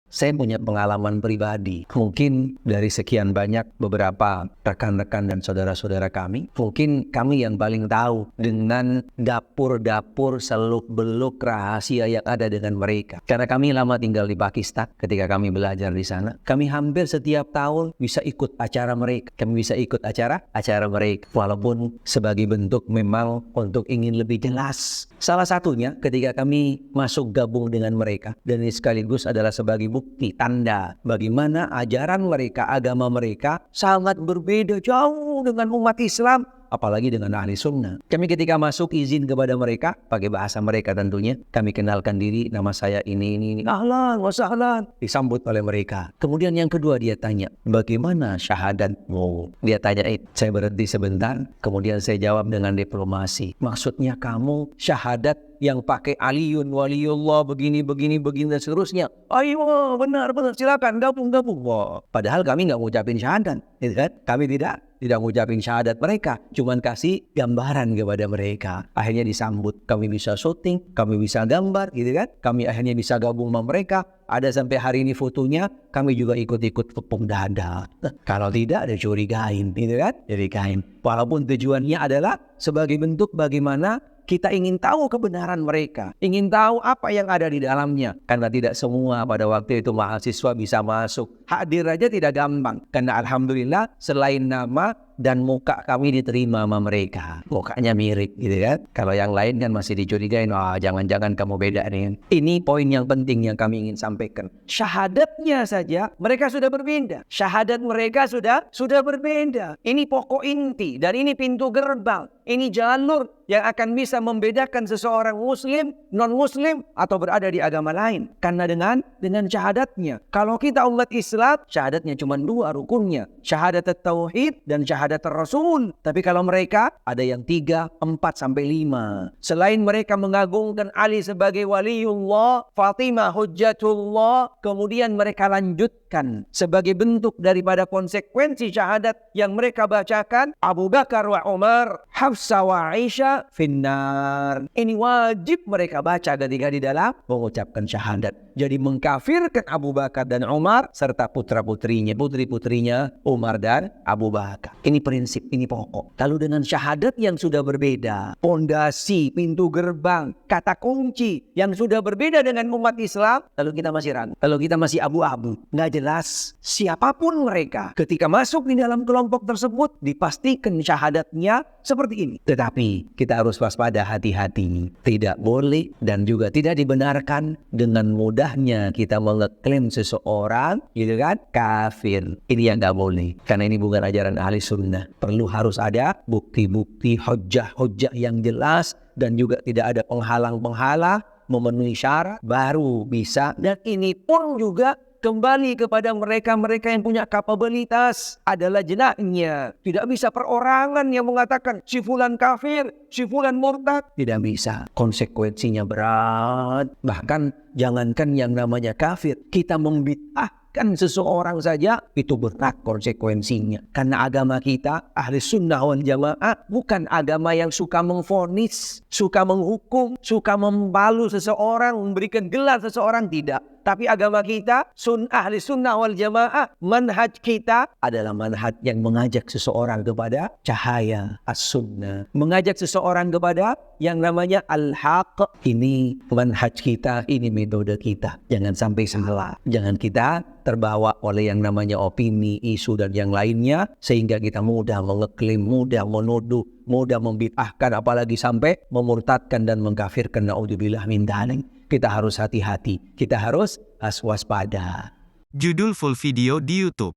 Saya punya pengalaman pribadi. Mungkin dari sekian banyak beberapa rekan-rekan dan saudara-saudara kami, mungkin kami yang paling tahu dengan dapur-dapur seluk-beluk rahasia yang ada dengan mereka. Karena kami lama tinggal di Pakistan ketika kami belajar di sana. Kami hampir setiap tahun bisa ikut acara mereka. Kami bisa ikut acara mereka. Walaupun sebagai bentuk memang untuk ingin lebih jelas. Salah satunya ketika kami masuk gabung dengan mereka. Dan ini sekaligus adalah sebagai bukti tanda bagaimana ajaran mereka, agama mereka sangat berbeda jauh dengan umat Islam, apalagi dengan ahli sunnah. Kami ketika masuk izin kepada mereka, pakai bahasa mereka tentunya, kami kenalkan diri, nama saya ini. Ahlan wa sahlan, disambut oleh mereka. Kemudian yang kedua dia tanya, bagaimana syahadatmu? Dia tanya, saya berhenti sebentar, kemudian saya jawab dengan diplomasi. Maksudnya kamu syahadat yang pakai aliyun waliullah begini dan seterusnya. Ayo benar silakan gabung. Wah, padahal kami nggak ngucapin syahadat, gitu kan? Kami tidak ngucapin syahadat mereka, cuman kasih gambaran kepada mereka. Akhirnya disambut, kami bisa syuting, kami bisa gambar, gitu kan? Kami akhirnya bisa gabung sama mereka. Ada sampai hari ini fotonya, kami juga ikut-ikut tepung dada. Kalau tidak ada curigain, gitu kan? Curigain. Walaupun tujuannya adalah sebagai bentuk bagaimana kita ingin tahu kebenaran mereka, ingin tahu apa yang ada di dalamnya. Karena tidak semua pada waktu itu mahasiswa bisa masuk. Hadir aja tidak gampang. Karena alhamdulillah selain nama dan muka kami diterima sama mereka. Mukanya mirip gitu kan. Kalau yang lain kan masih dicurigain, jangan-jangan kamu beda nih. Ini poin yang penting yang kami ingin sampaikan. Syahadatnya saja mereka sudah berbeda. Syahadat mereka sudah berbeda. Ini pokok inti dan ini pintu gerbang. Ini jalur yang akan bisa membedakan seseorang muslim, non-muslim atau berada di agama lain. Karena dengan syahadatnya. Kalau kita umat Islam, syahadatnya cuma 2 rukunnya. Syahadat tauhid dan syahadat rasul. Tapi kalau mereka ada yang 3, 4 sampai 5. Selain mereka mengagungkan Ali sebagai waliullah, Fatimah hujjatullah, kemudian mereka lanjutkan sebagai bentuk daripada konsekuensi syahadat yang mereka bacakan, Abu Bakar wa Umar, Hafsah wa Aisyah finnar. Ini wajib mereka baca ketika di dalam mengucapkan syahadat. Jadi mengkafirkan Abu Bakar dan Umar serta putri-putrinya Umar dan Abu Bakar. Ini prinsip, ini pokok. Lalu dengan syahadat yang sudah berbeda, pondasi, pintu gerbang, kata kunci yang sudah berbeda dengan umat Islam, lalu kita masih ragu, lalu kita masih abu-abu, nggak jelas siapapun mereka. Ketika masuk di dalam kelompok tersebut, dipastikan syahadatnya seperti ini. Tetapi kita harus waspada, hati-hati. Tidak boleh dan juga tidak dibenarkan dengan mudahnya kita mengeklaim seseorang gitu kan kafir. Ini yang nggak boleh. Karena ini bukan ajaran ahli sunnah. Perlu harus ada bukti-bukti, hujjah yang jelas dan juga tidak ada penghalang-penghalang, memenuhi syarat baru bisa. Dan ini pun juga kembali kepada mereka-mereka yang punya kapabilitas, adalah jenahnya. Tidak bisa perorangan yang mengatakan si fulan kafir, si fulan murtad. Tidak bisa. Konsekuensinya berat. Bahkan jangankan yang namanya kafir, kita membid'ahkan seseorang saja itu berat konsekuensinya. Karena agama kita ahli sunnah wal jamaah bukan agama yang suka mengvonis, suka menghukum, suka membalu seseorang, memberikan gelar seseorang, tidak. Tapi agama kita, ahli sunnah wal jamaah, manhaj kita adalah manhaj yang mengajak seseorang kepada cahaya as-sunnah. Mengajak seseorang kepada yang namanya al-haq. Ini manhaj kita, ini metode kita. Jangan sampai salah. Jangan kita terbawa oleh yang namanya opini, isu dan yang lainnya. Sehingga kita mudah mengeklaim, mudah menuduh, mudah membid'ahkan, apalagi sampai memurtadkan dan mengkafirkan. Na'udzubillah min dzalik. Kita harus hati-hati, kita harus waspada. Judul full video di YouTube.